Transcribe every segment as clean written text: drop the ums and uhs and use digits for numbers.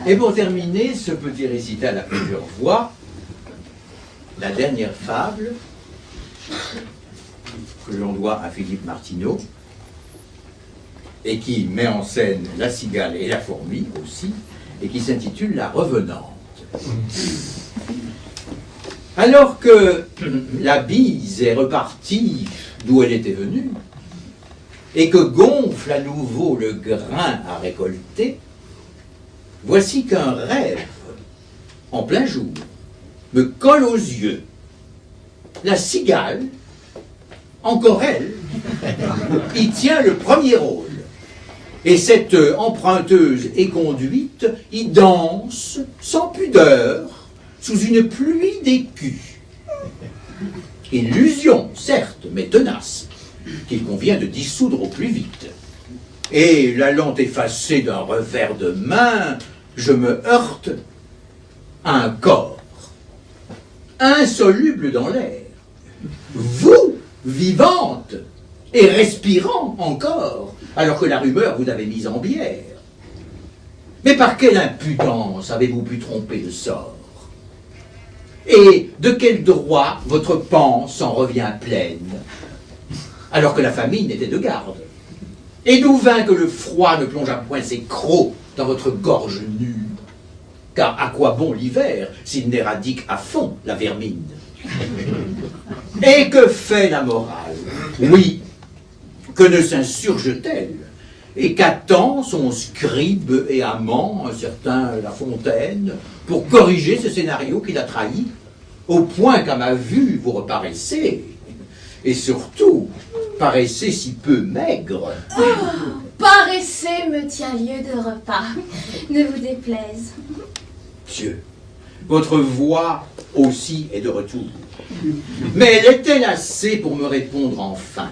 Et pour terminer ce petit récital à plusieurs voix, la dernière fable que l'on doit à Philippe Martineau et qui met en scène la cigale et la fourmi aussi, et qui s'intitule La Revenante. Alors que la bise est repartie d'où elle était venue, et que gonfle à nouveau le grain à récolter, voici qu'un rêve, en plein jour, me colle aux yeux. La cigale, encore elle, y tient le premier rôle. Et cette emprunteuse et conduite y danse sans pudeur sous une pluie d'écus. Illusion, certes, mais tenace, qu'il convient de dissoudre au plus vite. Et l'allant effacer d'un revers de main, je me heurte à un corps, insoluble dans l'air. Vous, vivante et respirant encore, alors que la rumeur vous avait mise en bière. Mais par quelle impudence avez-vous pu tromper le sort? Et de quel droit votre panse s'en revient pleine, alors que la famine était de garde? Et d'où vint que le froid ne plongea point ses crocs dans votre gorge nue? Car à quoi bon l'hiver s'il n'éradique à fond la vermine? Et que fait la morale? Oui, que ne s'insurge-t-elle? Et qu'attend son scribe et amant, un certain La Fontaine, pour corriger ce scénario qu'il a trahi, au point qu'à ma vue vous reparaissez, et surtout, paraissez si peu maigre. Oh, paraissez me tient lieu de repas, ne vous déplaise. Dieu, votre voix aussi est de retour. Mais elle est-elle assez pour me répondre enfin?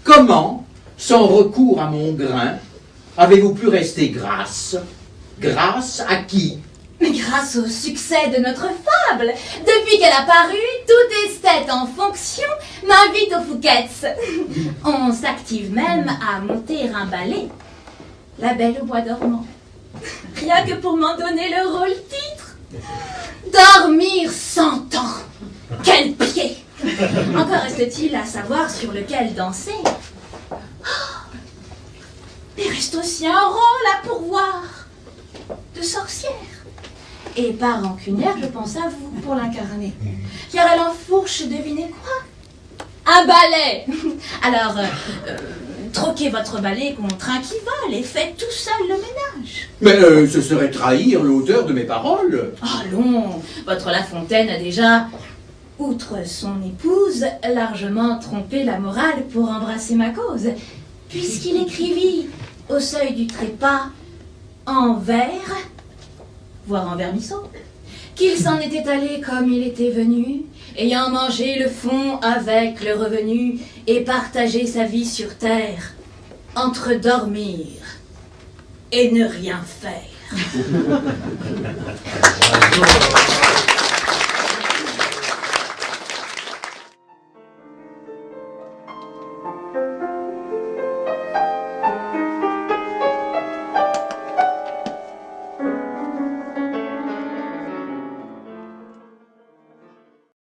Comment, sans recours à mon grain, avez-vous pu rester grâce? Grâce à qui? Mais grâce au succès de notre fable, depuis qu'elle a paru, tout esthète en fonction m'invite aux Fouquet's. On s'active même à monter un ballet, La Belle au bois dormant. Rien que pour m'en donner le rôle titre. Dormir 100 ans. Quel pied! Encore reste-t-il à savoir sur lequel danser. Oh, mais reste aussi un rôle à pourvoir de sorcière. Et par rancunière, je pense à vous pour l'incarner. Car elle enfourche, devinez quoi? Un balai. Alors, troquez votre balai contre un qui vole et faites tout seul le ménage. Mais ce serait trahir l'auteur de mes paroles. Allons, votre La Fontaine a déjà, outre son épouse, largement trompé la morale pour embrasser ma cause, puisqu'il écrivit au seuil du trépas, en vers, voire en vermisseau, qu'il s'en était allé comme il était venu, ayant mangé le fond avec le revenu, et partagé sa vie sur terre, entre dormir et ne rien faire.